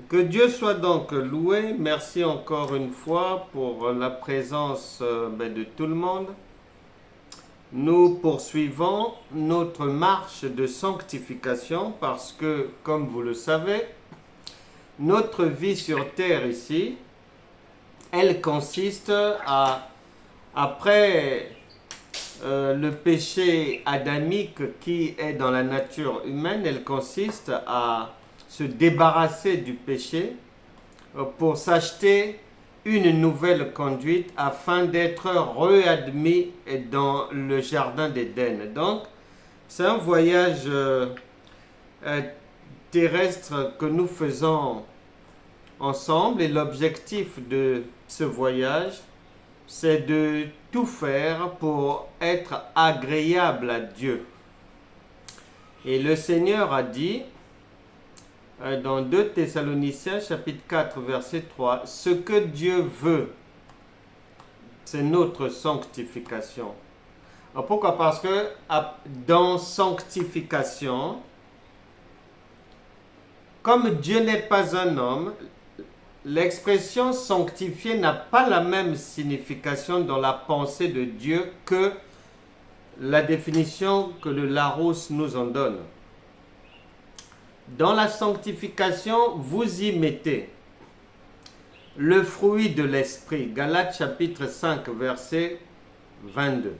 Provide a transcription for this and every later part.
Que Dieu soit donc loué. Merci encore une fois pour la présence de tout le monde. Nous poursuivons notre marche de sanctification parce que, comme vous le savez, notre vie sur terre ici, elle consiste après le péché adamique qui est dans la nature humaine, elle consiste à se débarrasser du péché pour s'acheter une nouvelle conduite afin d'être réadmis dans le jardin d'Éden. Donc, c'est un voyage euh, terrestre que nous faisons ensemble et l'objectif de ce voyage, c'est de tout faire pour être agréable à Dieu. Et le Seigneur a dit dans 2 Thessaloniciens chapitre 4 verset 3, ce que Dieu veut, c'est notre sanctification. Alors pourquoi? Parce que dans sanctification, comme Dieu n'est pas un homme, l'expression sanctifié n'a pas la même signification dans la pensée de Dieu que la définition que le Larousse nous en donne. Dans la sanctification, vous y mettez le fruit de l'esprit. Galates chapitre 5 verset 22.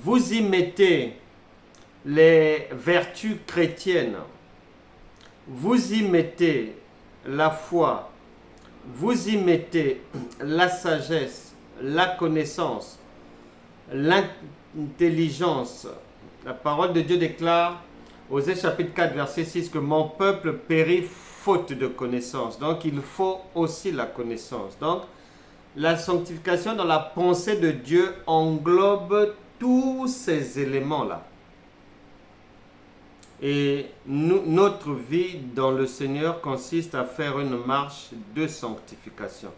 Vous y mettez les vertus chrétiennes. Vous y mettez la foi. Vous y mettez la sagesse, la connaissance, l'intelligence. La parole de Dieu déclare, Osée chapitre 4 verset 6, que mon peuple périt faute de connaissance. Donc il faut aussi la connaissance. Donc la sanctification dans la pensée de Dieu englobe tous ces éléments-là. Et notre vie dans le Seigneur consiste à faire une marche de sanctification.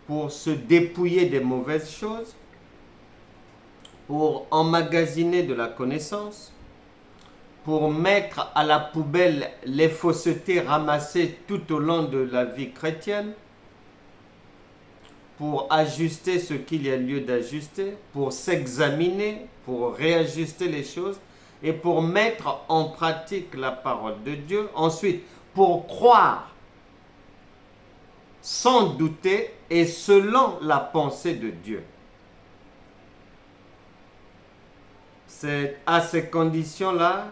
Pour se dépouiller des mauvaises choses, pour emmagasiner de la connaissance, pour mettre à la poubelle les faussetés ramassées tout au long de la vie chrétienne, pour ajuster ce qu'il y a lieu d'ajuster, pour s'examiner, pour réajuster les choses et pour mettre en pratique la parole de Dieu. Ensuite, pour croire sans douter et selon la pensée de Dieu. C'est à ces conditions-là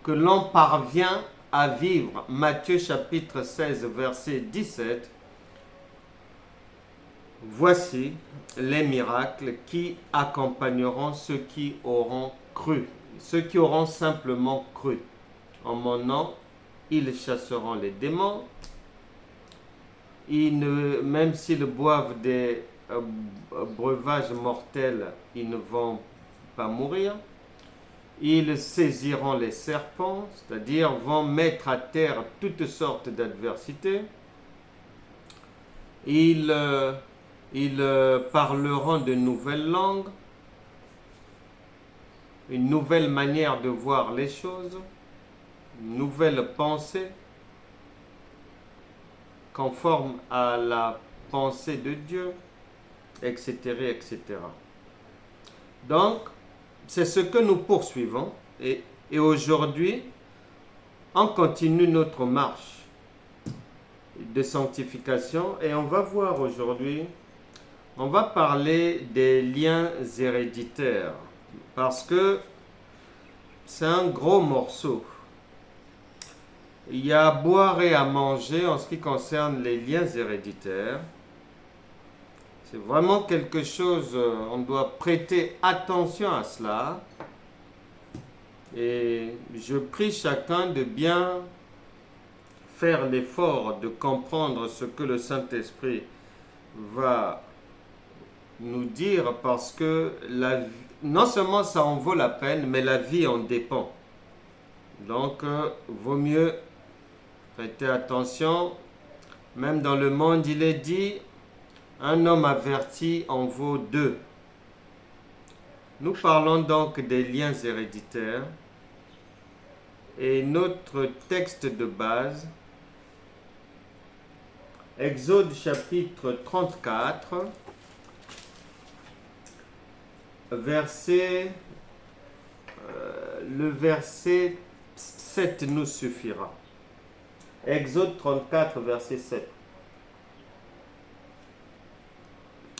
que l'on parvient à vivre. Matthieu chapitre 16 verset 17. Voici les miracles qui accompagneront ceux qui auront cru. Ceux qui auront simplement cru. En mon nom, ils chasseront les démons. Même s'ils boivent des breuvages mortels, ils ne vont pas mourir. Ils saisiront les serpents, c'est-à-dire vont mettre à terre toutes sortes d'adversités. Ils parleront de nouvelles langues, une nouvelle manière de voir les choses, une nouvelle pensée, conforme à la pensée de Dieu, etc., etc. Donc, c'est ce que nous poursuivons et aujourd'hui, on continue notre marche de sanctification et on va voir aujourd'hui, on va parler des liens héréditaires parce que c'est un gros morceau. Il y a à boire et à manger en ce qui concerne les liens héréditaires. C'est vraiment quelque chose, on doit prêter attention à cela. Et je prie chacun de bien faire l'effort de comprendre ce que le Saint-Esprit va nous dire parce que non seulement ça en vaut la peine, mais la vie en dépend. Donc, vaut mieux prêter attention. Même dans le monde, il est dit, un homme averti en vaut deux. Nous parlons donc des liens héréditaires Et notre texte de base, Exode chapitre 34, le verset 7 nous suffira. Exode 34, verset 7.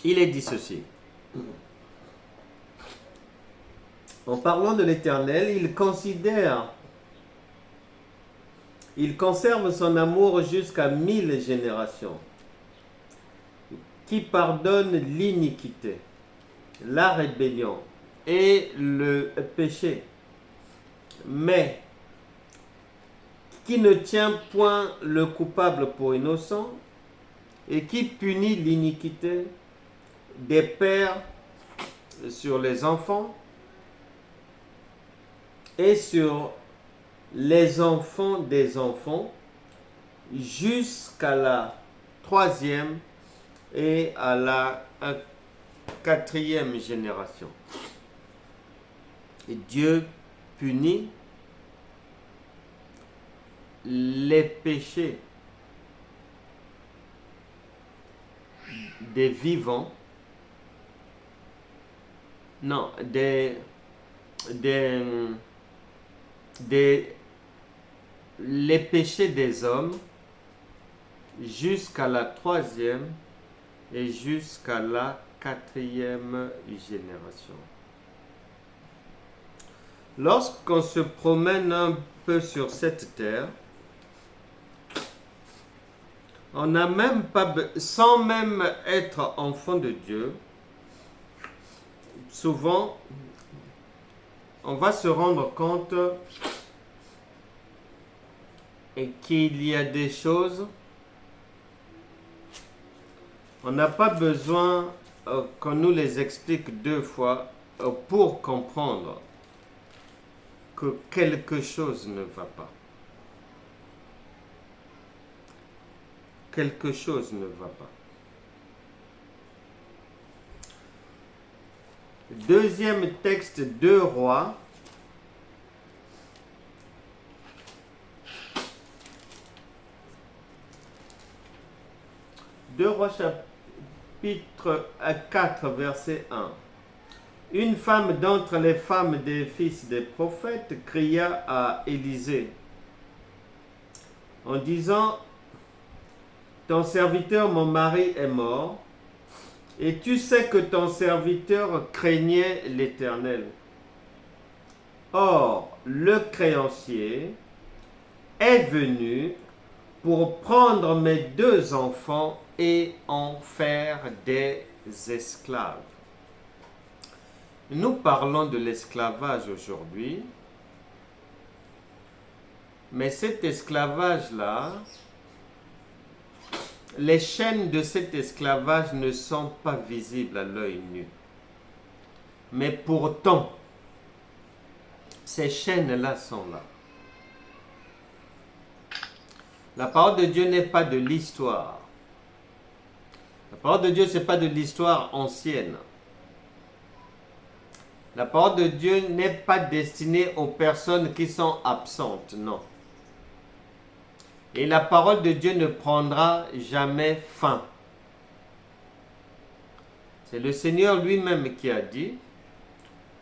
Il est dit ceci. En parlant de l'Éternel, il conserve son amour jusqu'à 1000 générations, qui pardonne l'iniquité, la rébellion et le péché, mais qui ne tient point le coupable pour innocent et qui punit l'iniquité des pères sur les enfants et sur les enfants des enfants jusqu'à la 3e et à la 4e génération. Et Dieu punit les péchés des vivants, non, les péchés des hommes jusqu'à la 3e et jusqu'à la 4e génération. Lorsqu'on se promène un peu sur cette terre, on n'a même pas, sans même être enfant de Dieu, souvent, on va se rendre compte qu'il y a des choses, on n'a pas besoin qu'on nous les explique 2 fois pour comprendre que quelque chose ne va pas. Quelque chose ne va pas. Deuxième texte, 2 Rois. 2 Rois chapitre 4, verset 1. Une femme d'entre les femmes des fils des prophètes cria à Élisée en disant: ton serviteur, mon mari, est mort, et tu sais que ton serviteur craignait l'Éternel. Or, le créancier est venu pour prendre mes 2 enfants et en faire des esclaves. Nous parlons de l'esclavage aujourd'hui, mais cet esclavage-là, les chaînes de cet esclavage ne sont pas visibles à l'œil nu. Mais pourtant, ces chaînes-là sont là. La parole de Dieu n'est pas de l'histoire. La parole de Dieu, ce n'est pas de l'histoire ancienne. La parole de Dieu n'est pas destinée aux personnes qui sont absentes, non. Et la parole de Dieu ne prendra jamais fin. C'est le Seigneur lui-même qui a dit: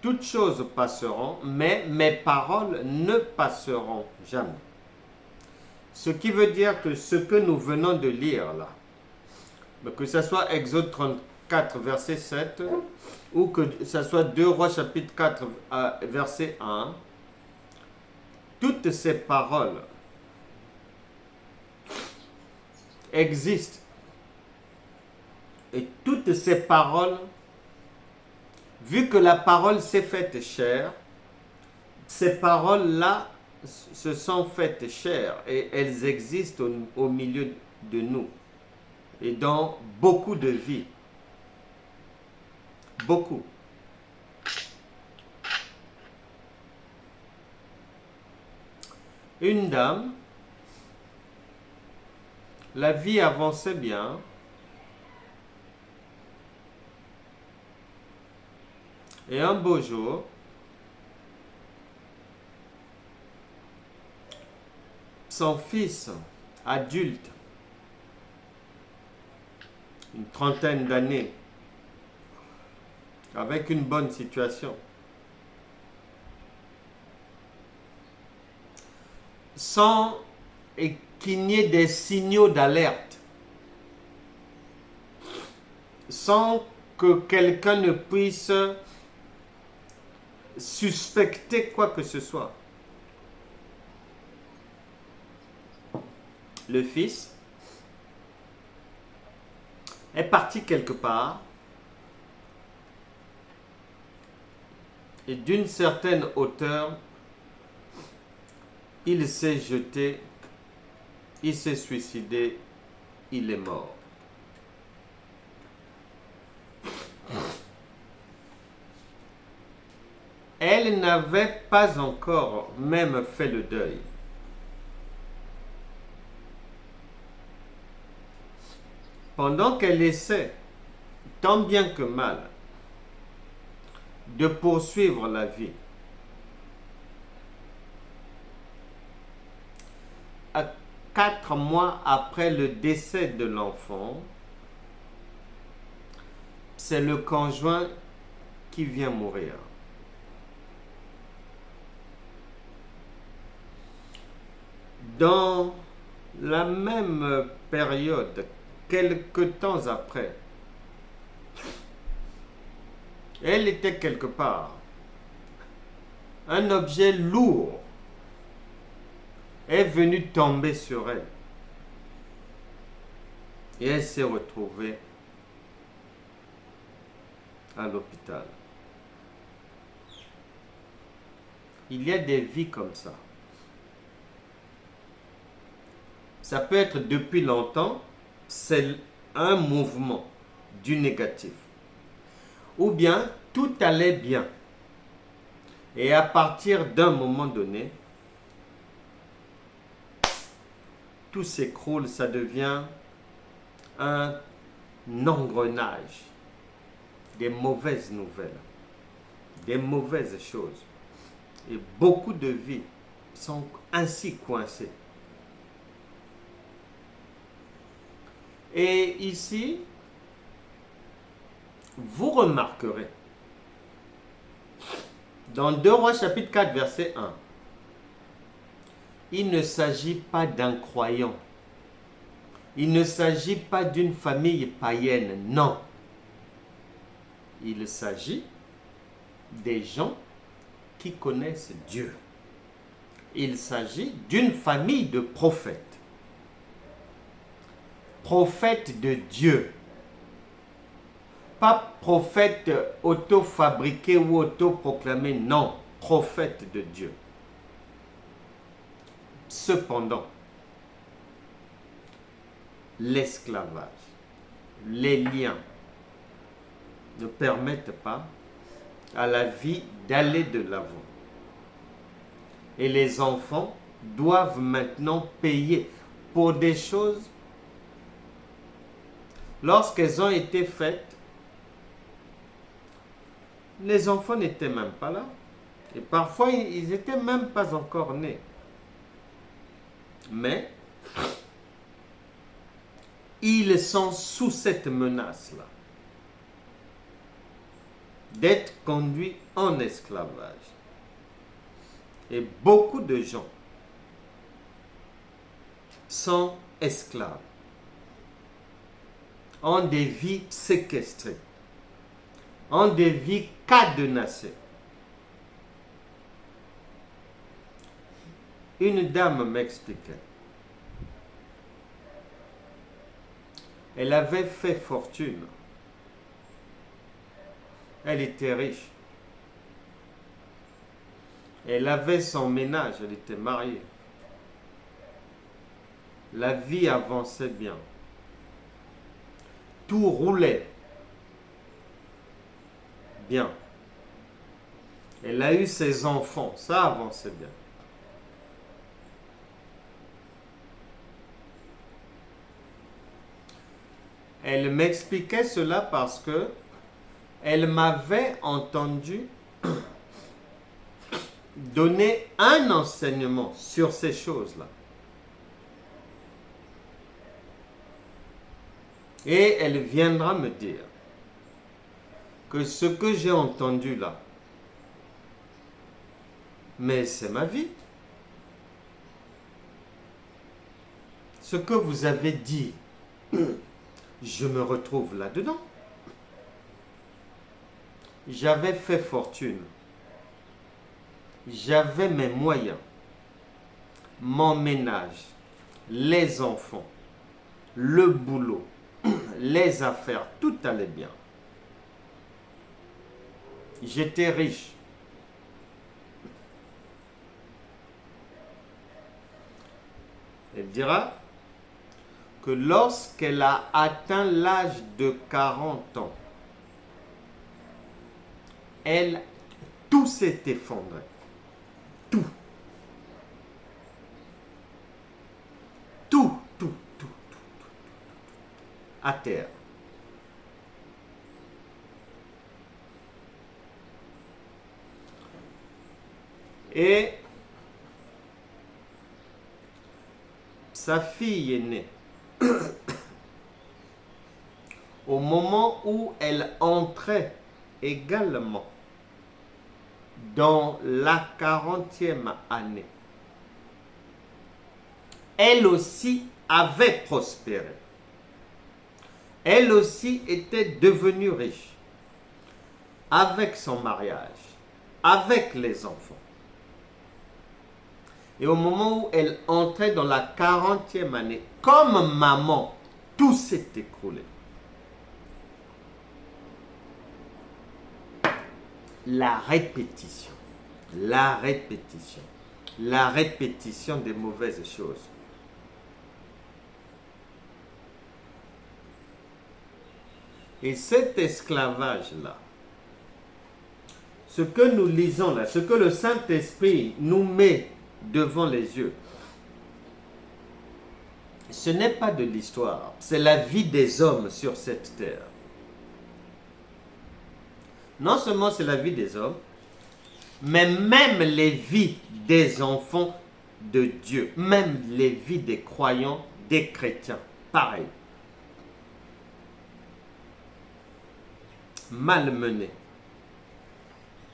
toutes choses passeront, mais mes paroles ne passeront jamais. Ce qui veut dire que ce que nous venons de lire là, que ce soit Exode 34, verset 7, ou que ce soit 2 Rois chapitre 4, verset 1, toutes ces paroles existent. Et toutes ces paroles, vu que la parole s'est faite chair, ces paroles-là se sont faites chair et elles existent au milieu de nous et dans beaucoup de vies. Beaucoup. Une dame, la vie avançait bien. Et un beau jour, son fils adulte, une trentaine d'années, avec une bonne situation, sans qu'il n'y ait des signaux d'alerte, sans que quelqu'un ne puisse suspecter quoi que ce soit. Le fils est parti quelque part et d'une certaine hauteur, il s'est jeté, il s'est suicidé, il est mort. Elle n'avait pas encore même fait le deuil. Pendant qu'elle essaie, tant bien que mal, de poursuivre la vie, à 4 mois après le décès de l'enfant, c'est le conjoint qui vient mourir. Dans la même période, quelque temps après, elle était quelque part. Un objet lourd est venu tomber sur elle. Et elle s'est retrouvée à l'hôpital. Il y a des vies comme ça. Ça peut être depuis longtemps, c'est un mouvement du négatif. Ou bien tout allait bien. Et à partir d'un moment donné, tout s'écroule, ça devient un engrenage. Des mauvaises nouvelles, des mauvaises choses. Et beaucoup de vies sont ainsi coincées. Et ici, vous remarquerez, dans 2 Rois chapitre 4 verset 1, il ne s'agit pas d'un croyant. Il ne s'agit pas d'une famille païenne, non. Il s'agit des gens qui connaissent Dieu. Il s'agit d'une famille de prophètes. Prophètes de Dieu. Pas prophètes auto-fabriqués ou auto-proclamés, non. Prophètes de Dieu. Cependant, l'esclavage, les liens ne permettent pas à la vie d'aller de l'avant. Et les enfants doivent maintenant payer pour des choses. Lorsqu'elles ont été faites, les enfants n'étaient même pas là. Et parfois, ils n'étaient même pas encore nés. Mais ils sont sous cette menace-là d'être conduits en esclavage. Et beaucoup de gens sont esclaves, ont des vies séquestrées, ont des vies cadenassées. Une dame m'expliquait. Elle avait fait fortune. Elle était riche. Elle avait son ménage, elle était mariée. La vie avançait bien. Tout roulait bien. Elle a eu ses enfants, ça avançait bien. Elle m'expliquait cela parce que elle m'avait entendu donner un enseignement sur ces choses-là. Et elle viendra me dire que ce que j'ai entendu là, mais c'est ma vie. Ce que vous avez dit, je me retrouve là-dedans. J'avais fait fortune. J'avais mes moyens, mon ménage, les enfants, le boulot, les affaires, tout allait bien. J'étais riche. Elle dira que lorsqu'elle a atteint l'âge de 40 ans, tout s'est effondré. Tout. Tout, tout, tout, tout, à terre. Et sa fille est née. Au moment où elle entrait également dans la 40e année, elle aussi avait prospéré. Elle aussi était devenue riche avec son mariage, avec les enfants. Et au moment où elle entrait dans la 40e année, comme maman, tout s'est écroulé. La répétition, la répétition, la répétition des mauvaises choses. Et cet esclavage-là, ce que nous lisons là, ce que le Saint-Esprit nous met devant les yeux, ce n'est pas de l'histoire, c'est la vie des hommes sur cette terre. Non seulement c'est la vie des hommes, mais même les vies des enfants de Dieu, même les vies des croyants, des chrétiens, pareil. Malmenés.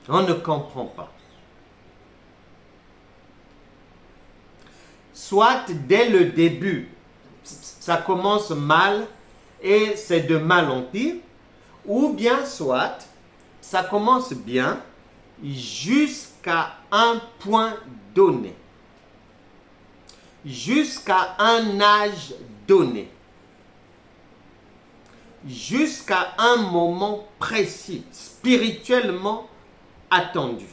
On ne comprend pas. Soit dès le début, ça commence mal et c'est de mal en pire, ou bien soit ça commence bien jusqu'à un point donné, jusqu'à un âge donné, jusqu'à un moment précis, spirituellement attendu.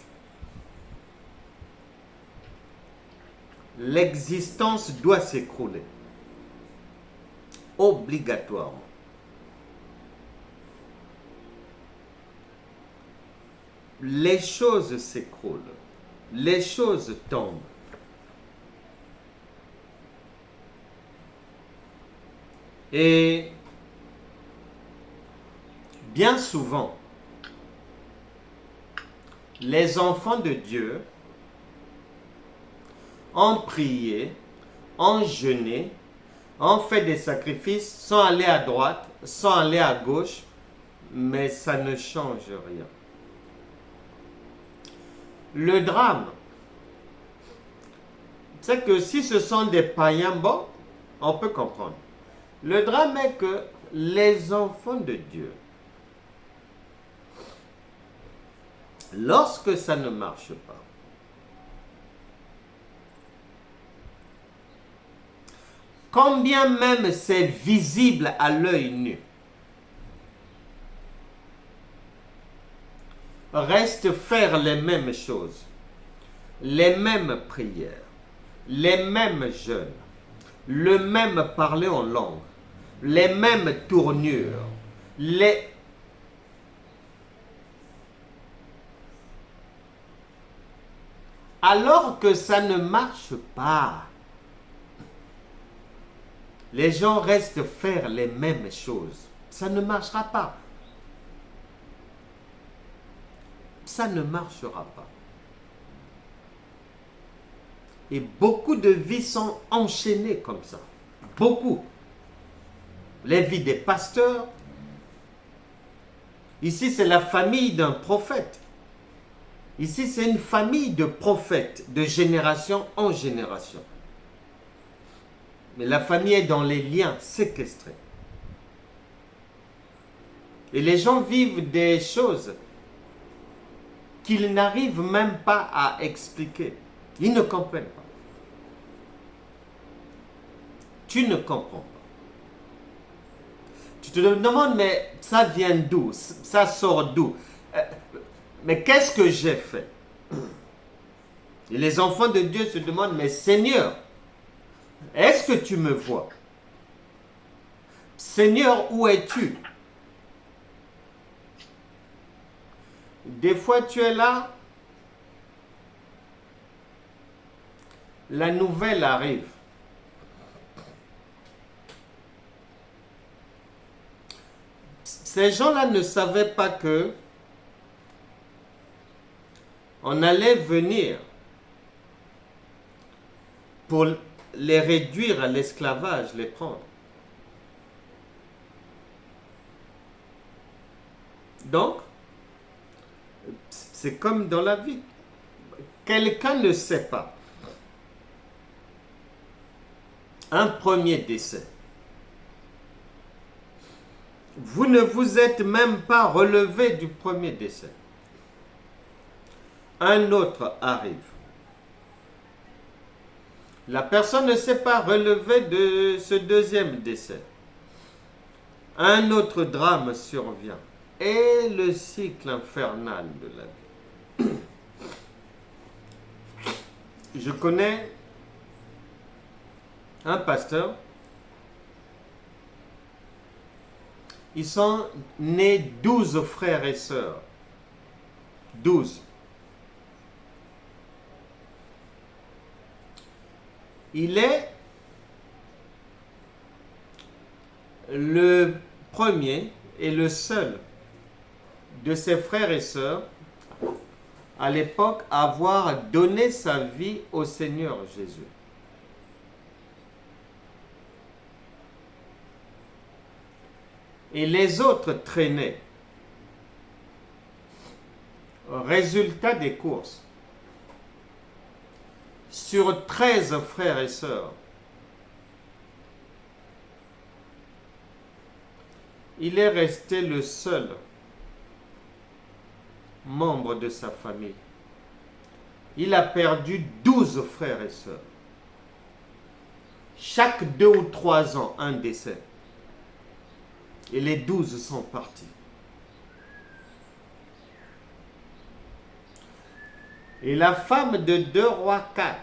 L'existence doit s'écrouler. Obligatoirement. Les choses s'écroulent. Les choses tombent. Et bien souvent, les enfants de Dieu ont prié, ont jeûné, ont fait des sacrifices, sont allés à droite, sont allés à gauche, mais ça ne change rien. Le drame, c'est que si ce sont des païens, bon, on peut comprendre. Le drame est que les enfants de Dieu, lorsque ça ne marche pas, combien même c'est visible à l'œil nu, reste faire les mêmes choses, les mêmes prières, les mêmes jeûnes, le même parler en langue, les mêmes tournures, alors que ça ne marche pas. Les gens restent faire les mêmes choses. Ça ne marchera pas. Ça ne marchera pas. Et beaucoup de vies sont enchaînées comme ça. Beaucoup. les vies des pasteurs. Ici, c'est la famille d'un prophète. Ici, c'est une famille de prophètes, de génération en génération. Mais la famille est dans les liens séquestrés. Et les gens vivent des choses qu'ils n'arrivent même pas à expliquer. Ils ne comprennent pas. Tu ne comprends pas. Tu te demandes, mais ça vient d'où? Ça sort d'où? Mais qu'est-ce que j'ai fait? Et les enfants de Dieu se demandent, mais Seigneur, est-ce que tu me vois? Seigneur, où es-tu? Des fois, tu es là, la nouvelle arrive. Ces gens-là ne savaient pas que on allait venir pour les réduire à l'esclavage, les prendre. Donc, c'est comme dans la vie. Quelqu'un ne sait pas. Un premier décès. Vous ne vous êtes même pas relevé du premier décès. Un autre arrive. La personne ne s'est pas relevée de ce deuxième décès. Un autre drame survient. Et le cycle infernal de la vie. Je connais un pasteur. Ils sont nés 12 frères et sœurs. 12. Il est le premier et le seul de ses frères et sœurs à l'époque à avoir donné sa vie au Seigneur Jésus. Et les autres traînaient. Résultat des courses. Sur 13 frères et sœurs, il est resté le seul membre de sa famille. Il a perdu 12 frères et sœurs. Chaque 2 ou 3 ans, un décès. Et les 12 sont partis. Et la femme de 2 rois 4,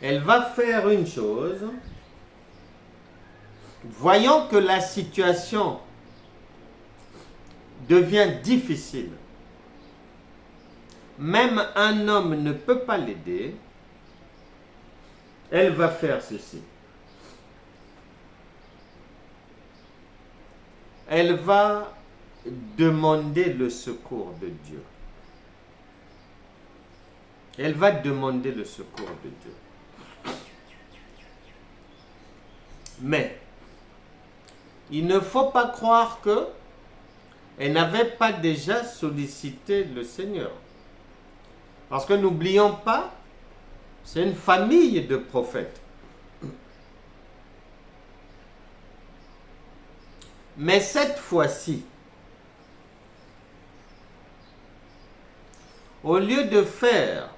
elle va faire une chose. Voyant que la situation devient difficile, même un homme ne peut pas l'aider, elle va faire ceci. Elle va demander le secours de Dieu. Elle va demander le secours de Dieu. Mais, il ne faut pas croire que elle n'avait pas déjà sollicité le Seigneur. Parce que n'oublions pas, c'est une famille de prophètes. Mais cette fois-ci, au lieu de faire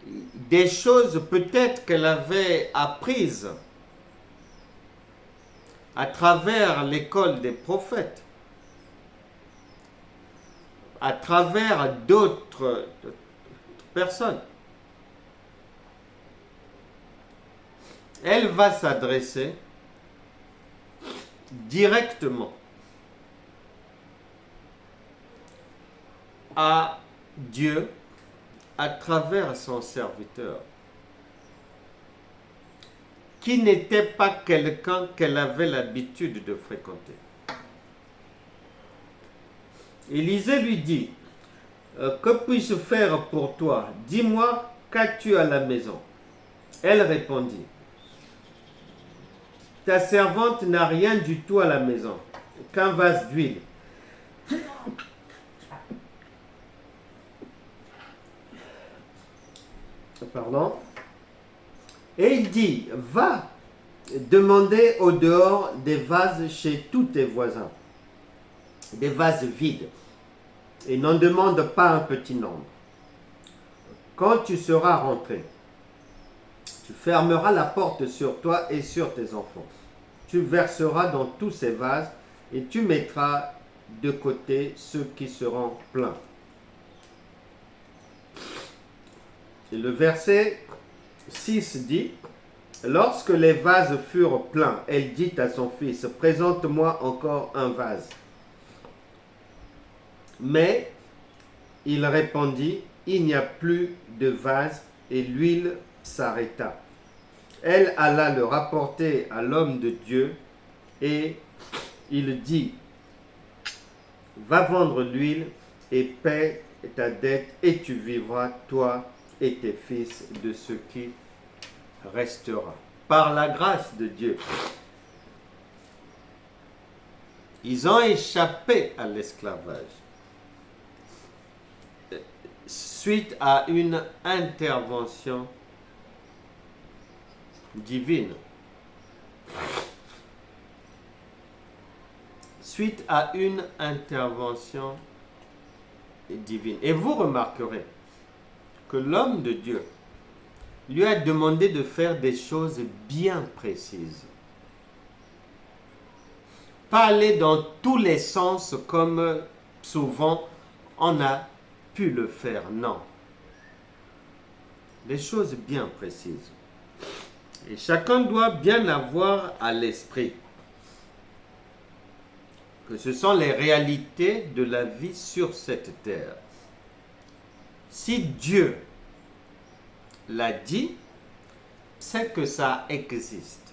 des choses peut-être qu'elle avait apprises à travers l'école des prophètes, à travers d'autres personnes, elle va s'adresser directement à Dieu à travers son serviteur, qui n'était pas quelqu'un qu'elle avait l'habitude de fréquenter. Élisée lui dit, que puis-je faire pour toi? Dis-moi, qu'as-tu à la maison? Elle répondit, ta servante n'a rien du tout à la maison, qu'un vase d'huile. Pardon. Et il dit, va demander au dehors des vases chez tous tes voisins, des vases vides, et n'en demande pas un petit nombre. Quand tu seras rentré, tu fermeras la porte sur toi et sur tes enfants. Tu verseras dans tous ces vases et tu mettras de côté ceux qui seront pleins. Et le verset 6 dit, lorsque les vases furent pleins, elle dit à son fils, présente-moi encore un vase. Mais il répondit, il n'y a plus de vase, et l'huile s'arrêta. Elle alla le rapporter à l'homme de Dieu, et il dit, va vendre l'huile et paie ta dette, et tu vivras, toi et tes fils, de ce qui restera. Par la grâce de Dieu, ils ont échappé à l'esclavage suite à une intervention divine. Suite à une intervention divine. Et vous remarquerez que l'homme de Dieu lui a demandé de faire des choses bien précises. Pas aller dans tous les sens comme souvent on a pu le faire, non. Des choses bien précises. Et chacun doit bien avoir à l'esprit que ce sont les réalités de la vie sur cette terre. Si Dieu l'a dit, c'est que ça existe.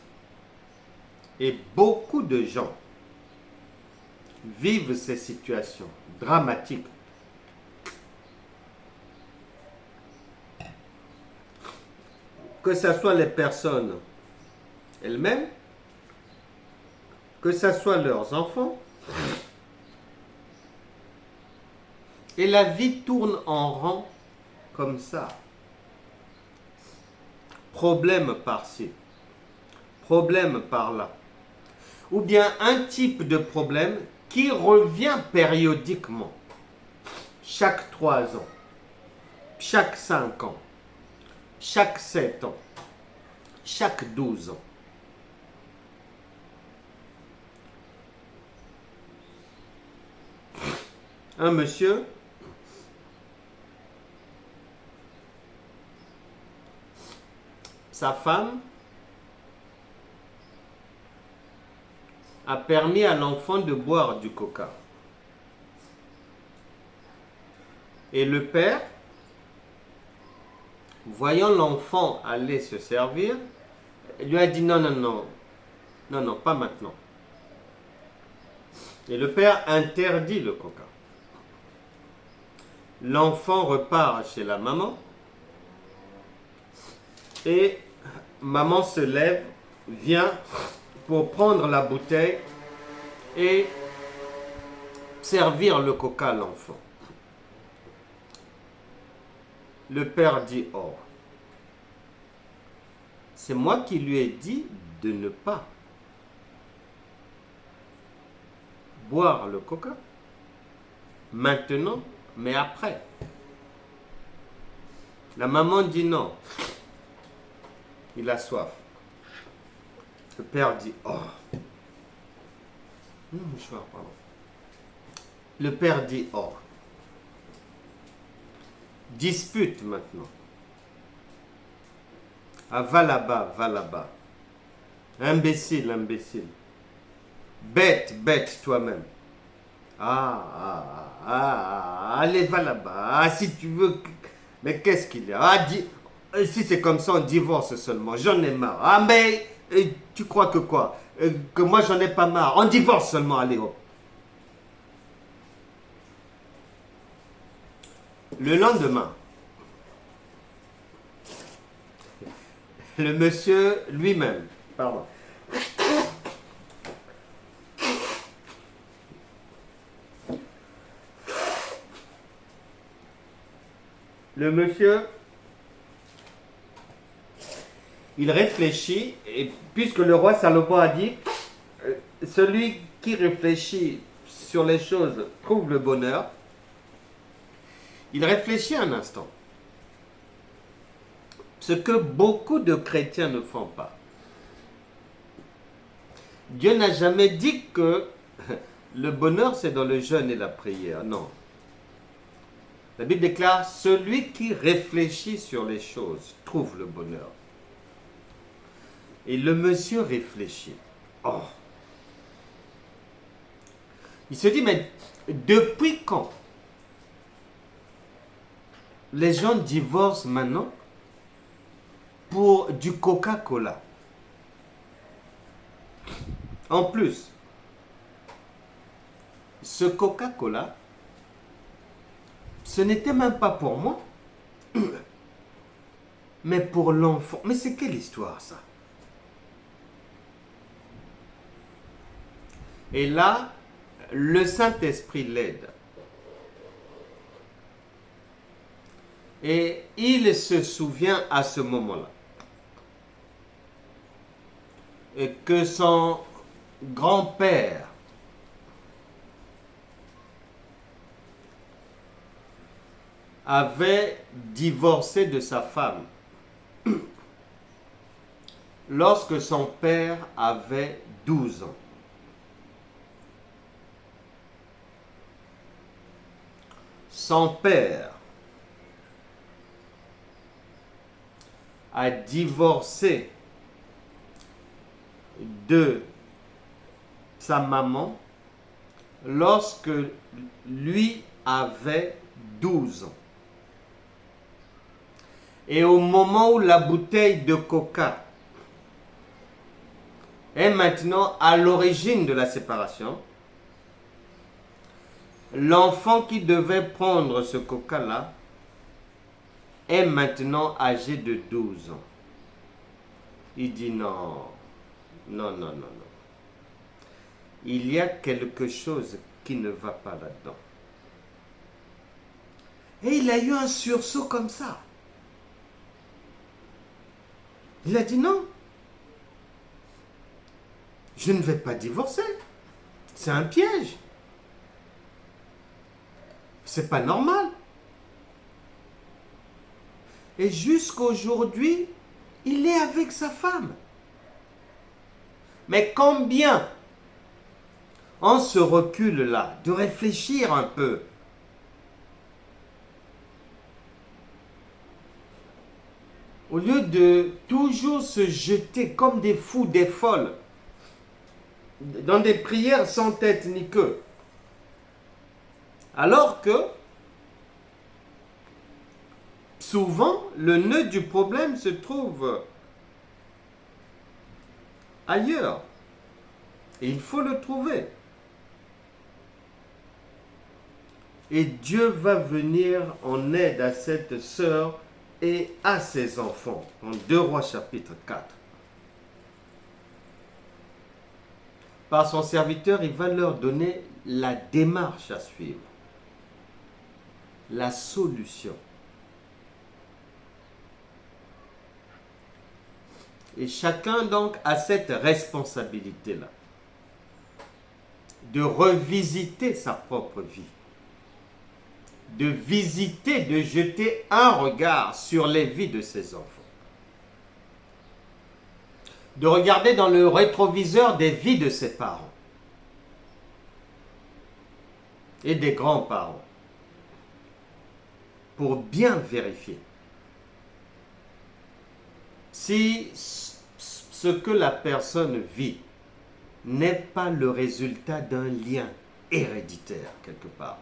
Et beaucoup de gens vivent ces situations dramatiques. Que ce soit les personnes elles-mêmes, que ce soit leurs enfants. Et la vie tourne en rond comme ça. Problème par-ci, problème par-là. Ou bien un type de problème qui revient périodiquement. Chaque 3 ans, chaque 5 ans, chaque 7 ans, chaque 12 ans. Un monsieur sa femme a permis à l'enfant de boire du coca. Et le père, voyant l'enfant aller se servir, lui a dit non, non, non, non, non, pas maintenant. Et le père interdit le coca. L'enfant repart chez la maman et maman se lève, vient pour prendre la bouteille et servir le coca à l'enfant. Le père dit, oh, c'est moi qui lui ai dit de ne pas boire le coca. Maintenant, mais après. La maman dit non. Il a soif. Le père dit, oh. Pardon. Le père dit, oh. Dispute maintenant. Ah, va là-bas, va là-bas. Imbécile, imbécile. Bête, bête toi-même. Allez, va là-bas. Ah, si tu veux. Mais qu'est-ce qu'il y a? Ah, si c'est comme ça, on divorce seulement. J'en ai marre. Ah, mais tu crois que quoi? Que moi, j'en ai pas marre. On divorce seulement, allez, hop. Le lendemain, le monsieur lui-même, pardon, Le monsieur, il réfléchit, et puisque le roi Salomon a dit, celui qui réfléchit sur les choses trouve le bonheur, il réfléchit un instant. Ce que beaucoup de chrétiens ne font pas. Dieu n'a jamais dit que le bonheur c'est dans le jeûne et la prière, non. La Bible déclare, celui qui réfléchit sur les choses trouve le bonheur. Et le monsieur réfléchit. Oh. Il se dit, mais depuis quand les gens divorcent maintenant pour du Coca-Cola? En plus, ce Coca-Cola, ce n'était même pas pour moi, mais pour l'enfant. Mais c'est quelle histoire ça? Et là, le Saint-Esprit l'aide. Et il se souvient à ce moment-là que son grand-père avait divorcé de sa femme lorsque son père avait 12 ans. Son père a divorcé de sa maman lorsque lui avait 12 ans. Et au moment où la bouteille de coca est maintenant à l'origine de la séparation, l'enfant qui devait prendre ce coca-là est maintenant âgé de 12 ans. Il dit non, non, non, non, non. Il y a quelque chose qui ne va pas là-dedans. Et il a eu un sursaut comme ça. Il a dit non. Je ne vais pas divorcer. C'est un piège. C'est pas normal. Et jusqu'aujourd'hui, il est avec sa femme. Mais combien on se recule là, de réfléchir un peu. Au lieu de toujours se jeter comme des fous, des folles, dans des prières sans tête ni queue. Alors que, souvent, le nœud du problème se trouve ailleurs. Et il faut le trouver. Et Dieu va venir en aide à cette sœur et à ses enfants. En 2 Rois chapitre 4. Par son serviteur, il va leur donner la démarche à suivre. La solution. Et chacun donc a cette responsabilité-là. De revisiter sa propre vie. De visiter, de jeter un regard sur les vies de ses enfants. De regarder dans le rétroviseur des vies de ses parents. Et des grands-parents. Pour bien vérifier si ce que la personne vit n'est pas le résultat d'un lien héréditaire quelque part,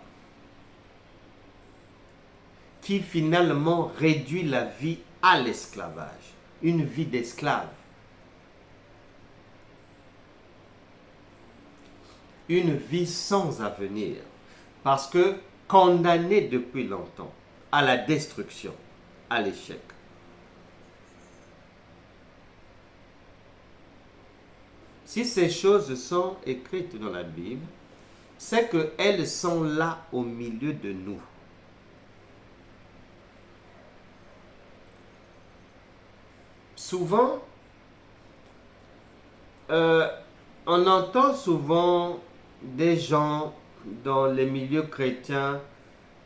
qui finalement réduit la vie à l'esclavage, une vie d'esclave, une vie sans avenir, parce que condamné depuis longtemps à la destruction, à l'échec. Si ces choses sont écrites dans la Bible, c'est qu'elles sont là au milieu de nous. souvent, on entend souvent des gens dans les milieux chrétiens,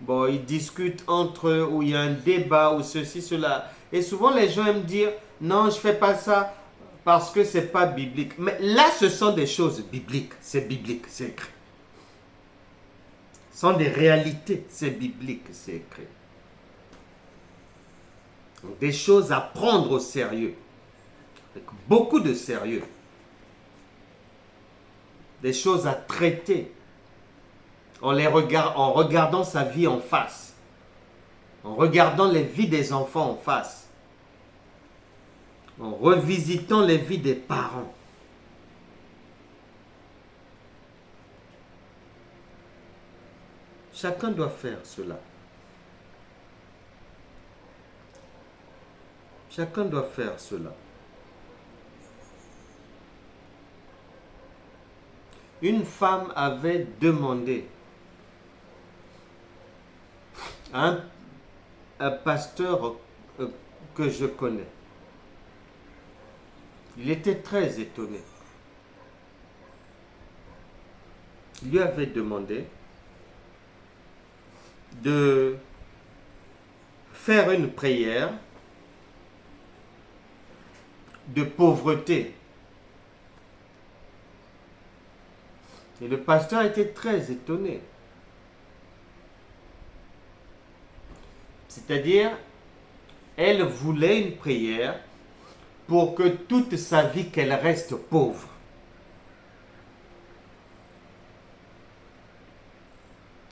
bon, ils discutent entre eux, ou il y a un débat, ou ceci, cela. Et souvent, les gens aiment dire, non, je ne fais pas ça parce que ce n'est pas biblique. Mais là, ce sont des choses bibliques. C'est biblique, c'est écrit. Ce sont des réalités, c'est biblique, c'est écrit. Donc, des choses à prendre au sérieux. Avec beaucoup de sérieux. Des choses à traiter. En regardant sa vie en face. En regardant les vies des enfants en face. En revisitant les vies des parents. Chacun doit faire cela. Chacun doit faire cela. Une femme avait demandé à un pasteur que je connais. Il était très étonné. Il lui avait demandé de faire une prière de pauvreté. Et le pasteur était très étonné. C'est-à-dire, elle voulait une prière pour que toute sa vie qu'elle reste pauvre.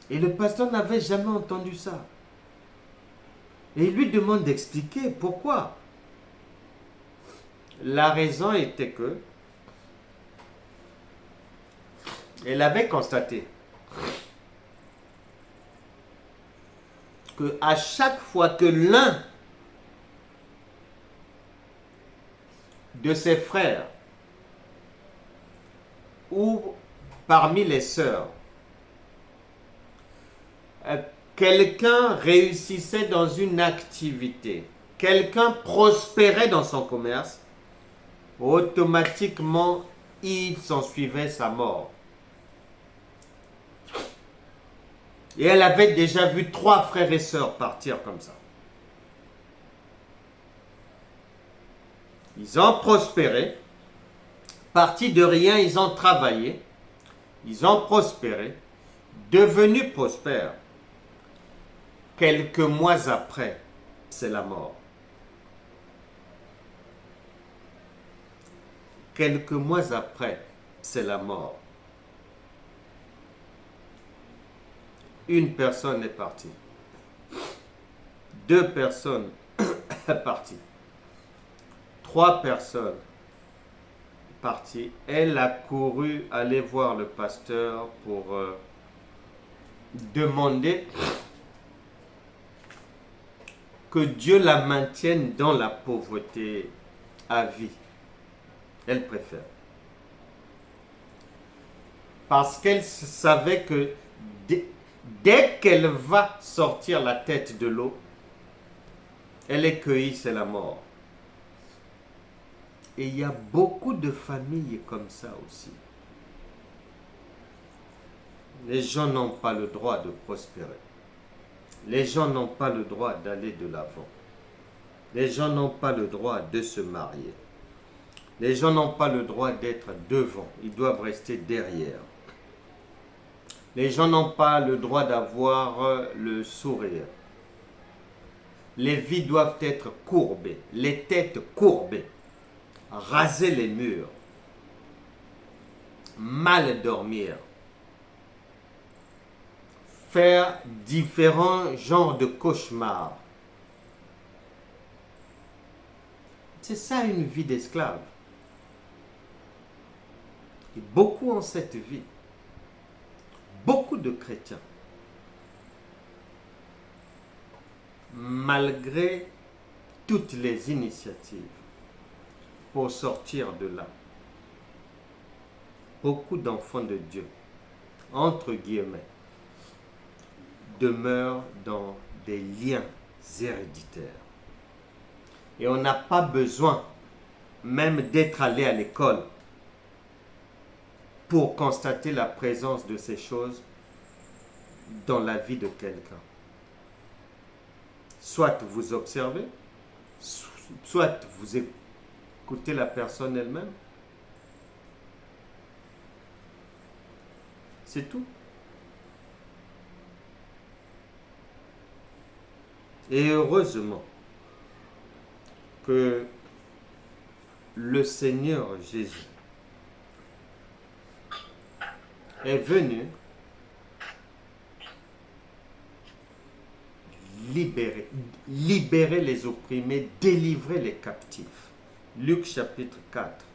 Et le pasteur n'avait jamais entendu ça. Et il lui demande d'expliquer pourquoi. La raison était que elle avait constaté que à chaque fois que l'un de ses frères ou parmi les sœurs, quelqu'un réussissait dans une activité, quelqu'un prospérait dans son commerce, automatiquement il s'ensuivait sa mort. Et elle avait déjà vu 3 frères et sœurs partir comme ça. Ils ont prospéré, partis de rien, ils ont travaillé, ils ont prospéré, devenus prospères. Quelques mois après, c'est la mort. Quelques mois après, c'est la mort. Une personne est partie. 2 personnes sont parties. 3 personnes parties. Elle a couru aller voir le pasteur pour demander que Dieu la maintienne dans la pauvreté à vie. Elle préfère. Parce qu'elle savait que dès qu'elle va sortir la tête de l'eau, elle est cueillie, c'est la mort. Et il y a beaucoup de familles comme ça aussi. Les gens n'ont pas le droit de prospérer. Les gens n'ont pas le droit d'aller de l'avant. Les gens n'ont pas le droit de se marier. Les gens n'ont pas le droit d'être devant. Ils doivent rester derrière. Les gens n'ont pas le droit d'avoir le sourire. Les vies doivent être courbées, les têtes courbées, raser les murs, mal dormir, faire différents genres de cauchemars. C'est ça une vie d'esclave. Et beaucoup ont cette vie. Beaucoup de chrétiens. Malgré toutes les initiatives pour sortir de là, beaucoup d'enfants de Dieu, entre guillemets, demeurent dans des liens héréditaires. Et on n'a pas besoin même d'être allé à l'école pour constater la présence de ces choses dans la vie de quelqu'un. Soit vous observez, soit vous écoutez la personne elle-même. C'est tout. Et heureusement que le Seigneur Jésus est venu libérer les opprimés, délivrer les captifs. Luc chapitre 4,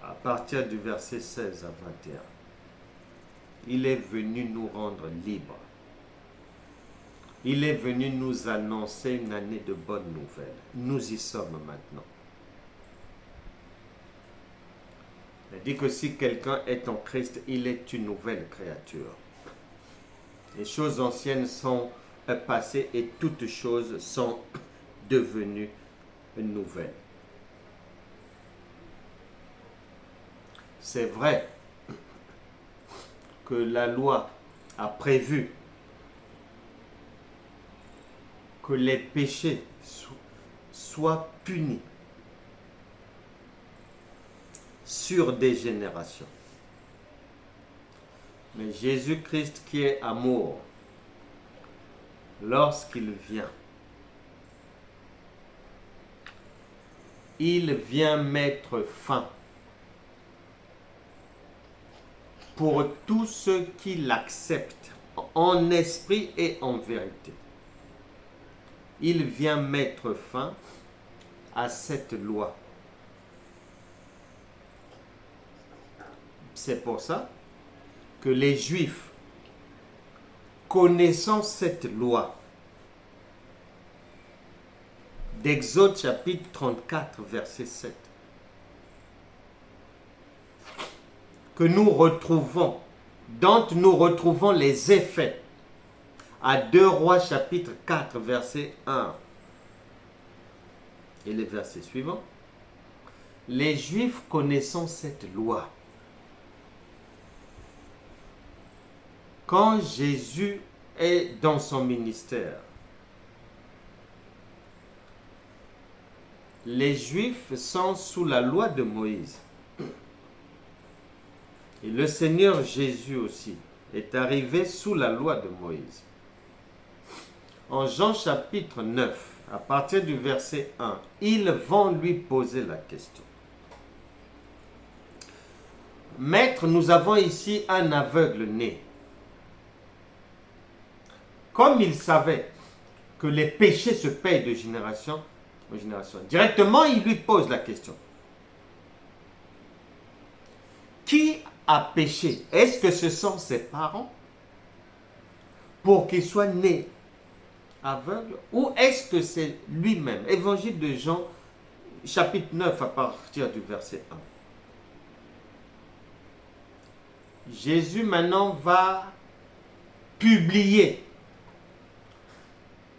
à partir du verset 16 à 21. Il est venu nous rendre libres. Il est venu nous annoncer une année de bonnes nouvelles. Nous y sommes maintenant. Il dit que si quelqu'un est en Christ, il est une nouvelle créature. Les choses anciennes sont passées et toutes choses sont devenues nouvelles. C'est vrai que la loi a prévu que les péchés soient punis sur des générations. Mais Jésus-Christ qui est amour, lorsqu'il vient, il vient mettre fin pour tous ceux qui l'acceptent en esprit et en vérité. Il vient mettre fin à cette loi. C'est pour ça que les Juifs, connaissant cette loi, d'Exode chapitre 34, verset 7, que nous retrouvons, dont nous retrouvons les effets à 2 Rois chapitre 4, verset 1 et les versets suivants. Les Juifs connaissant cette loi, quand Jésus est dans son ministère, les Juifs sont sous la loi de Moïse. Et le Seigneur Jésus aussi est arrivé sous la loi de Moïse. En Jean chapitre 9, à partir du verset 1, ils vont lui poser la question. Maître, nous avons ici un aveugle né. Comme il savait que les péchés se payent de génération en génération, directement il lui pose la question. Qui a péché? Est-ce que ce sont ses parents pour qu'il soit né aveugle, ou est-ce que c'est lui-même? Évangile de Jean, chapitre 9, à partir du verset 1. Jésus maintenant va publier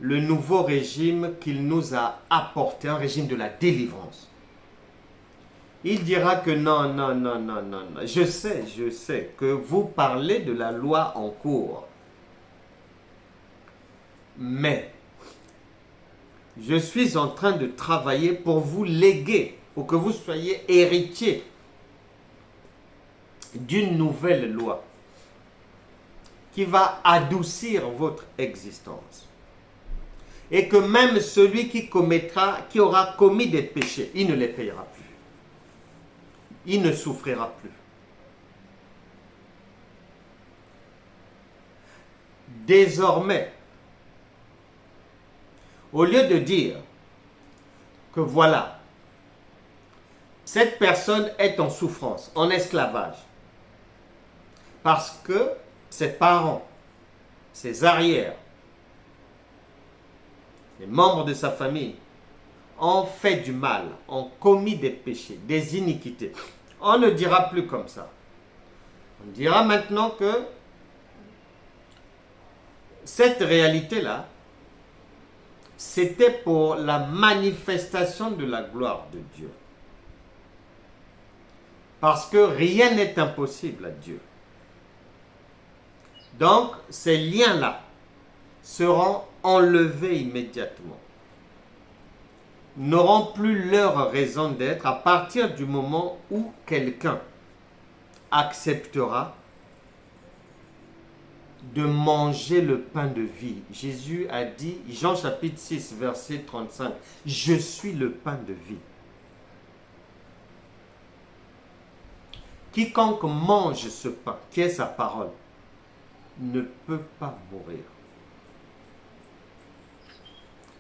le nouveau régime qu'il nous a apporté, un régime de la délivrance. Il dira que non, non, non, non, non, non. Je sais que vous parlez de la loi en cours. Mais je suis en train de travailler pour vous léguer, pour que vous soyez héritiers d'une nouvelle loi qui va adoucir votre existence. Et que même celui qui aura commis des péchés, il ne les payera plus. Il ne souffrira plus. Désormais, au lieu de dire que voilà, cette personne est en souffrance, en esclavage, parce que ses parents, ses arrières, les membres de sa famille ont fait du mal, ont commis des péchés, des iniquités. On ne dira plus comme ça. On dira maintenant que cette réalité-là, c'était pour la manifestation de la gloire de Dieu. Parce que rien n'est impossible à Dieu. Donc, ces liens-là seront enlevés immédiatement. N'auront plus leur raison d'être à partir du moment où quelqu'un acceptera de manger le pain de vie. Jésus a dit, Jean chapitre 6, verset 35, « Je suis le pain de vie. Quiconque mange ce pain, qui est sa parole, ne peut pas mourir. »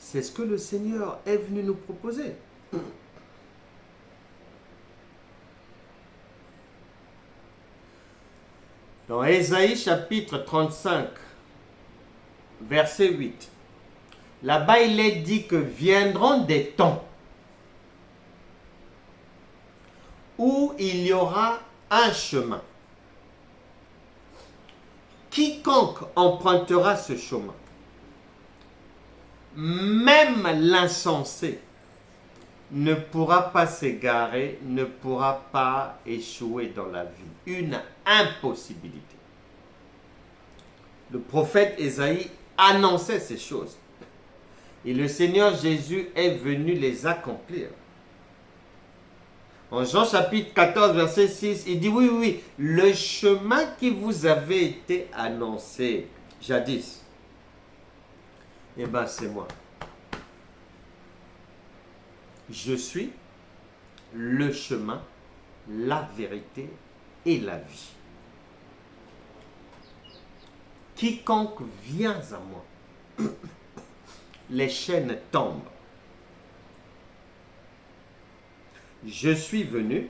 C'est ce que le Seigneur est venu nous proposer. Dans Ésaïe chapitre 35, verset 8, là-bas il est dit que viendront des temps où il y aura un chemin. Quiconque empruntera ce chemin, même l'insensé, ne pourra pas s'égarer, ne pourra pas échouer dans la vie. Une impossibilité. Le prophète Ésaïe annonçait ces choses. Et le Seigneur Jésus est venu les accomplir. En Jean chapitre 14, verset 6, il dit, oui, oui, le chemin qui vous avait été annoncé jadis, eh bien c'est moi. Je suis le chemin, la vérité et la vie. Quiconque vient à moi, les chaînes tombent. Je suis venu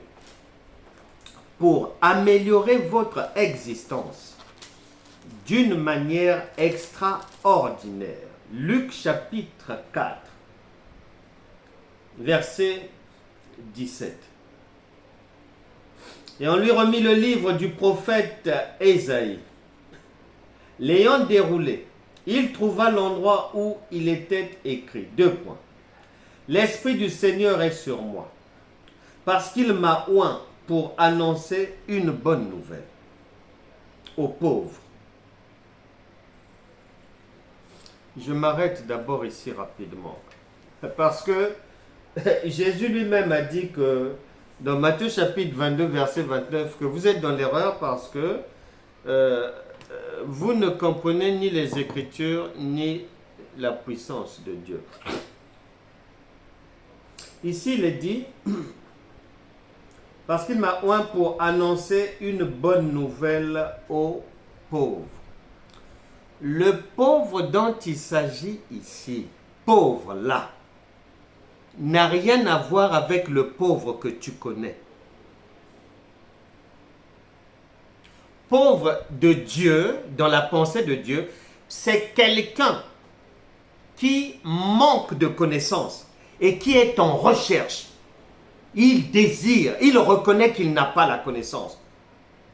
pour améliorer votre existence d'une manière extraordinaire. Luc chapitre 4. Verset 17. Et on lui remit le livre du prophète Ésaïe. L'ayant déroulé, il trouva l'endroit où il était écrit. 2 points. L'Esprit du Seigneur est sur moi, parce qu'il m'a oint pour annoncer une bonne nouvelle aux pauvres. Je m'arrête d'abord ici rapidement, parce que Jésus lui-même a dit que dans Matthieu chapitre 22, verset 29, que vous êtes dans l'erreur parce que vous ne comprenez ni les Écritures ni la puissance de Dieu. Ici, il est dit, parce qu'il m'a oint pour annoncer une bonne nouvelle aux pauvres. Le pauvre dont il s'agit ici, pauvre là, n'a rien à voir avec le pauvre que tu connais. Pauvre de Dieu, dans la pensée de Dieu, c'est quelqu'un qui manque de connaissances et qui est en recherche. Il désire, il reconnaît qu'il n'a pas la connaissance.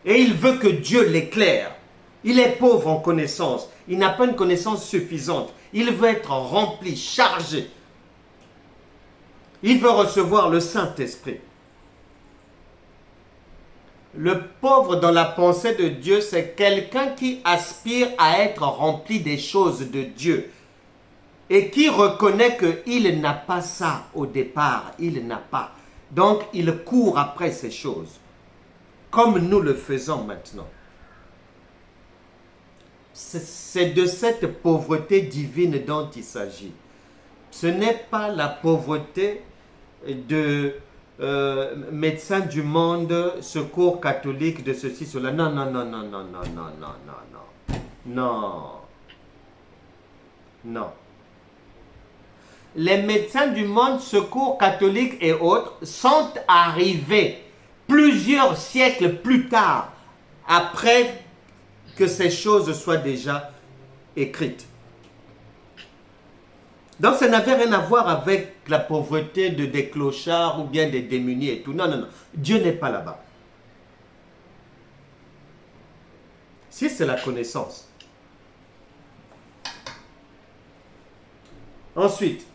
Et il veut que Dieu l'éclaire. Il est pauvre en connaissance. Il n'a pas une connaissance suffisante. Il veut être rempli, chargé. Il veut recevoir le Saint-Esprit. Le pauvre dans la pensée de Dieu, c'est quelqu'un qui aspire à être rempli des choses de Dieu et qui reconnaît qu'il n'a pas ça au départ, il n'a pas. Donc, il court après ces choses, comme nous le faisons maintenant. C'est de cette pauvreté divine dont il s'agit. Ce n'est pas la pauvreté de médecins du monde, secours catholique, de ceci, cela. Non, non, non, non, non, non, non, non, non, non. Non. Non. Les médecins du monde, secours catholique et autres, sont arrivés plusieurs siècles plus tard, après que ces choses soient déjà écrites. Donc ça n'avait rien à voir avec la pauvreté des clochards ou bien des démunis et tout. Non, non, non. Dieu n'est pas là-bas. Si c'est la connaissance. Ensuite,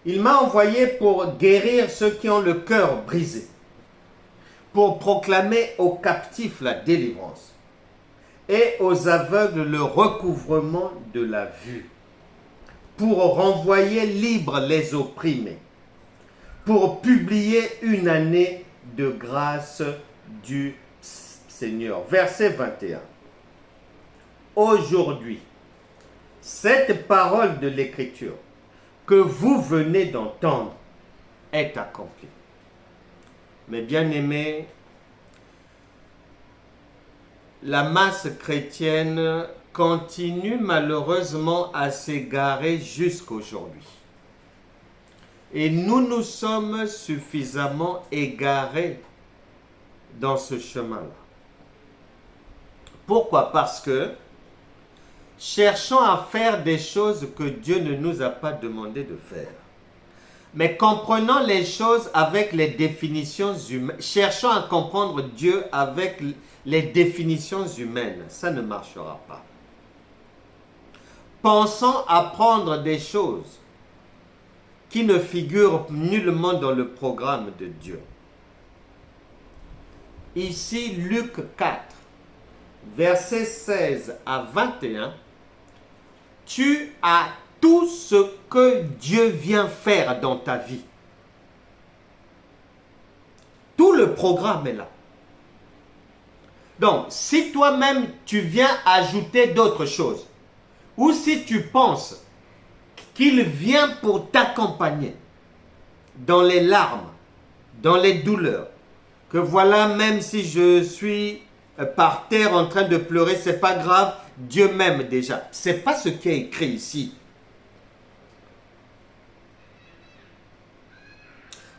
il m'a envoyé pour guérir ceux qui ont le cœur brisé, pour proclamer aux captifs la délivrance et aux aveugles le recouvrement de la vue, pour renvoyer libres les opprimés, pour publier une année de grâce du Seigneur. Verset 21. Aujourd'hui, cette parole de l'Écriture que vous venez d'entendre est accomplie. Mes bien-aimés, la masse chrétienne continue malheureusement à s'égarer jusqu'aujourd'hui. Et nous nous sommes suffisamment égarés dans ce chemin-là. Pourquoi? Parce que cherchons à faire des choses que Dieu ne nous a pas demandé de faire. Mais comprenons les choses avec les définitions humaines. Cherchons à comprendre Dieu avec les définitions humaines. Ça ne marchera pas. Pensons à prendre des choses qui ne figurent nullement dans le programme de Dieu. Ici, Luc 4, versets 16 à 21, tu as tout ce que Dieu vient faire dans ta vie. Tout le programme est là. Donc, si toi-même tu viens ajouter d'autres choses, ou si tu penses qu'il vient pour t'accompagner dans les larmes, dans les douleurs, que voilà, même si je suis par terre en train de pleurer, c'est pas grave, Dieu m'aime déjà. C'est pas ce qui est écrit ici.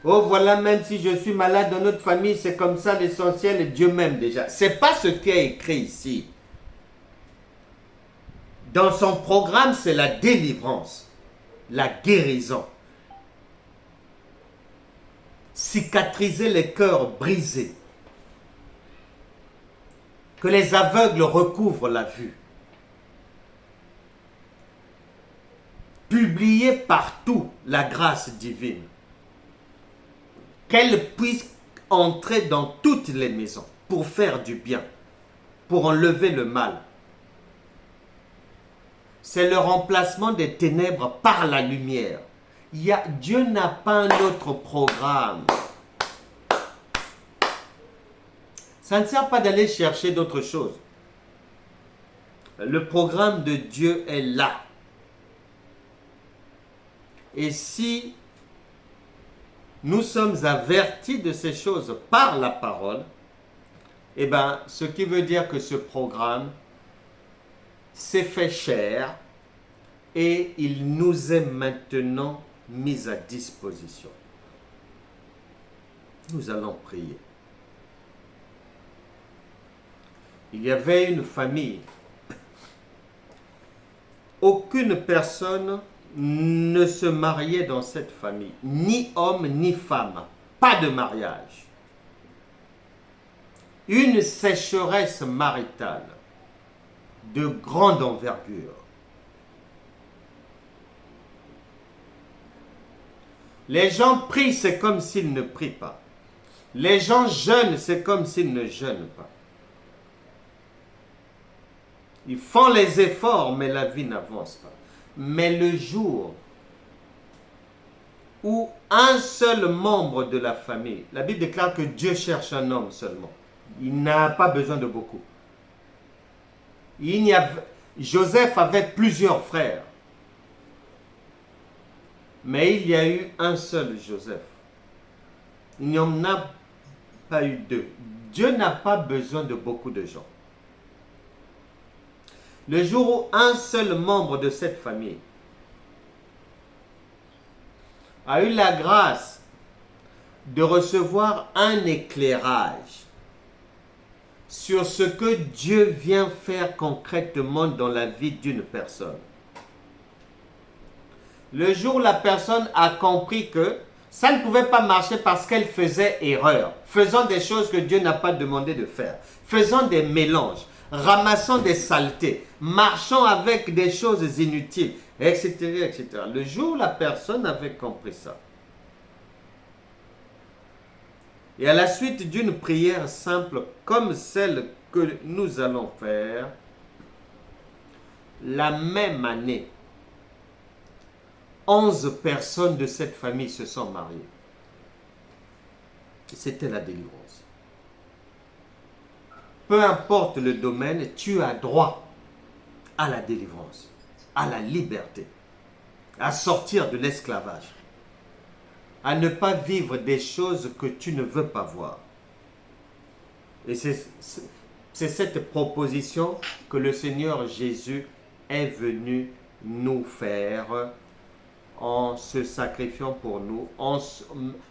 Oh voilà, même si je suis malade dans notre famille, c'est comme ça, l'essentiel, Dieu m'aime déjà. C'est pas ce qui est écrit ici. Dans son programme, c'est la délivrance, la guérison. Cicatriser les cœurs brisés. Que les aveugles recouvrent la vue. Publier partout la grâce divine. Qu'elle puisse entrer dans toutes les maisons pour faire du bien, pour enlever le mal. C'est le remplacement des ténèbres par la lumière. Dieu n'a pas un autre programme. Ça ne sert pas d'aller chercher d'autres choses. Le programme de Dieu est là. Et si nous sommes avertis de ces choses par la parole, eh bien, ce qui veut dire que ce programme s'est fait chair et il nous est maintenant mis à disposition. Nous allons prier. Il y avait une famille. Aucune personne ne se mariait dans cette famille, ni homme ni femme, pas de mariage. Une sécheresse maritale de grande envergure. Les gens prient, c'est comme s'ils ne prient pas. Les gens jeûnent, c'est comme s'ils ne jeûnent pas. Ils font les efforts, mais la vie n'avance pas. Mais le jour où un seul membre de la famille, la Bible déclare que Dieu cherche un homme seulement. Il n'a pas besoin de beaucoup. Joseph avait plusieurs frères. Mais il y a eu un seul Joseph. Il n'y en a pas eu deux. Dieu n'a pas besoin de beaucoup de gens. Le jour où un seul membre de cette famille a eu la grâce de recevoir un éclairage sur ce que Dieu vient faire concrètement dans la vie d'une personne. Le jour où la personne a compris que ça ne pouvait pas marcher parce qu'elle faisait erreur, faisant des choses que Dieu n'a pas demandé de faire, faisant des mélanges, ramassant des saletés, marchant avec des choses inutiles, etc., etc. Le jour où la personne avait compris ça, Et à la suite d'une prière simple comme celle que nous allons faire, la même année, 11 personnes de cette famille se sont mariées. C'était la délivrance. Peu importe le domaine, tu as droit à la délivrance, à la liberté, à sortir de l'esclavage, à ne pas vivre des choses que tu ne veux pas voir. Et c'est cette proposition que le Seigneur Jésus est venu nous faire en se sacrifiant pour nous, en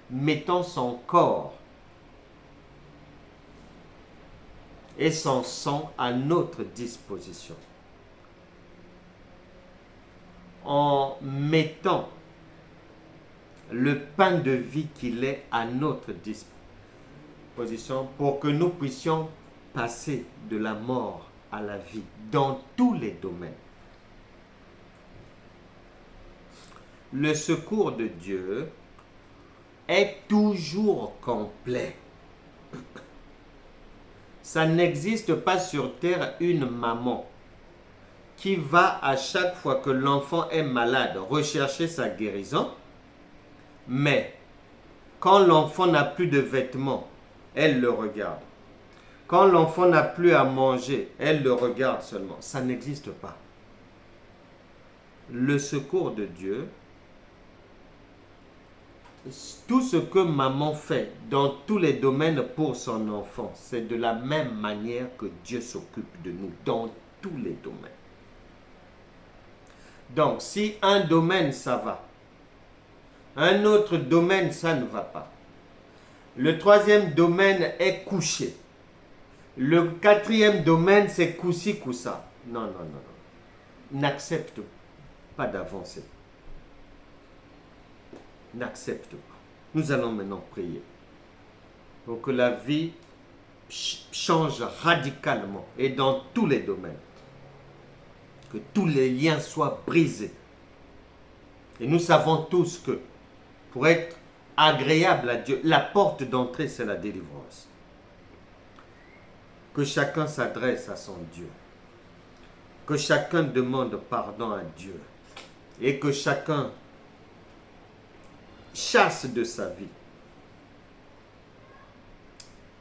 mettant son corps et son sang à notre disposition, en mettant le pain de vie qu'il est à notre disposition pour que nous puissions passer de la mort à la vie dans tous les domaines. Le secours de Dieu est toujours complet. Ça n'existe pas sur terre une maman qui va à chaque fois que l'enfant est malade rechercher sa guérison, mais quand l'enfant n'a plus de vêtements, elle le regarde. Quand l'enfant n'a plus à manger, elle le regarde seulement. Ça n'existe pas. Le secours de Dieu, tout ce que maman fait dans tous les domaines pour son enfant, c'est de la même manière que Dieu s'occupe de nous dans tous les domaines. Donc, si un domaine, ça va, un autre domaine, ça ne va pas. Le troisième domaine est couché. Le quatrième domaine, c'est coup-ci, coup-ça. Non, non, non, non. N'accepte pas d'avancer. N'accepte pas. Nous allons maintenant prier pour que la vie change radicalement et dans tous les domaines. Que tous les liens soient brisés. Et nous savons tous que pour être agréable à Dieu, la porte d'entrée, c'est la délivrance. Que chacun s'adresse à son Dieu. Que chacun demande pardon à Dieu. Et que chacun chasse de sa vie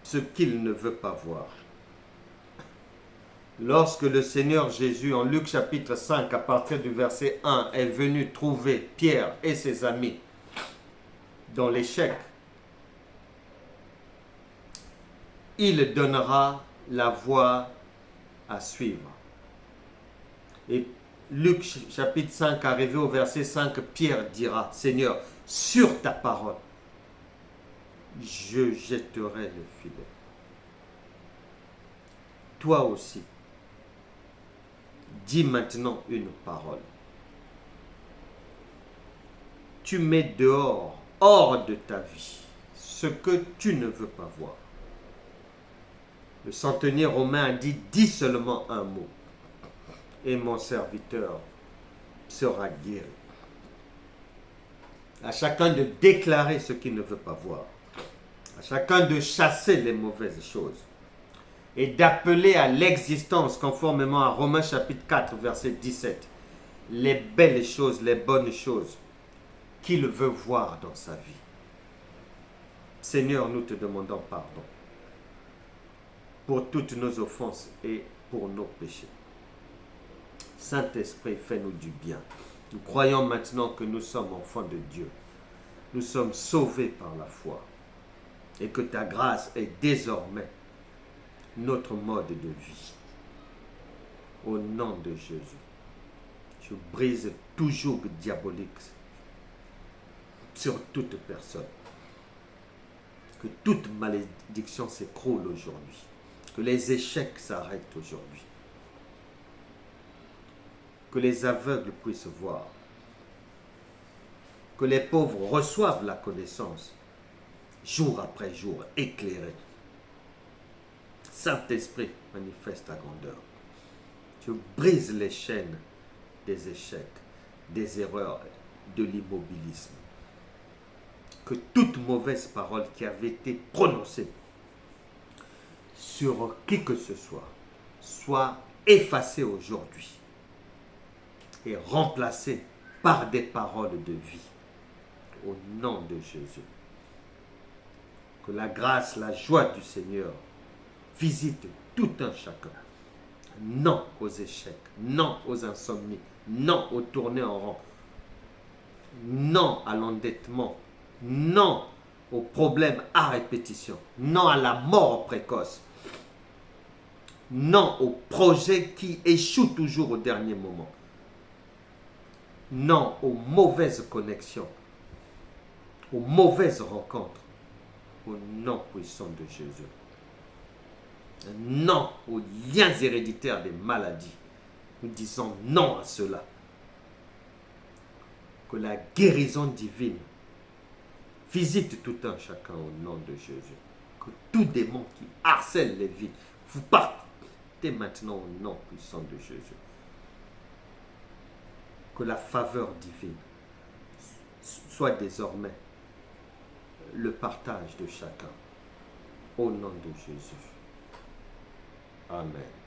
ce qu'il ne veut pas voir. Lorsque le Seigneur Jésus, en Luc chapitre 5, à partir du verset 1, est venu trouver Pierre et ses amis dans l'échec, il donnera la voie à suivre. Et Luc chapitre 5, arrivé au verset 5, Pierre dira, Seigneur, sur ta parole, je jetterai le filet. Toi aussi, dis maintenant une parole. Tu mets dehors, hors de ta vie, ce que tu ne veux pas voir. Le centenier romain a dit, dis seulement un mot, et mon serviteur sera guéri. À chacun de déclarer ce qu'il ne veut pas voir. À chacun de chasser les mauvaises choses. Et d'appeler à l'existence, conformément à Romains chapitre 4, verset 17, les belles choses, les bonnes choses qu'il veut voir dans sa vie. Seigneur, nous te demandons pardon pour toutes nos offenses et pour nos péchés. Saint-Esprit, fais-nous du bien. Nous croyons maintenant que nous sommes enfants de Dieu. Nous sommes sauvés par la foi. Et que ta grâce est désormais notre mode de vie. Au nom de Jésus, je brise tout joug diabolique sur toute personne. Que toute malédiction s'écroule aujourd'hui. Que les échecs s'arrêtent aujourd'hui. Que les aveugles puissent voir. Que les pauvres reçoivent la connaissance, jour après jour, éclairée. Saint-Esprit, manifeste ta grandeur. Tu brises les chaînes des échecs, des erreurs, de l'immobilisme. que toute mauvaise parole qui avait été prononcée sur qui que ce soit effacée aujourd'hui et remplacée par des paroles de vie. Au nom de Jésus. Que la grâce, la joie du Seigneur visite tout un chacun. Non aux échecs, non aux insomnies, non aux tournées en rond, non à l'endettement, non aux problèmes à répétition, non à la mort précoce, non aux projets qui échouent toujours au dernier moment, non aux mauvaises connexions, aux mauvaises rencontres, au nom puissant de Jésus. Non aux liens héréditaires des maladies. Nous disons non à cela. Que la guérison divine visite tout un chacun au nom de Jésus. Que tout démon qui harcèle les vies, vous partez maintenant au nom puissant de Jésus. Que la faveur divine soit désormais le partage de chacun. Au nom de Jésus. Amen.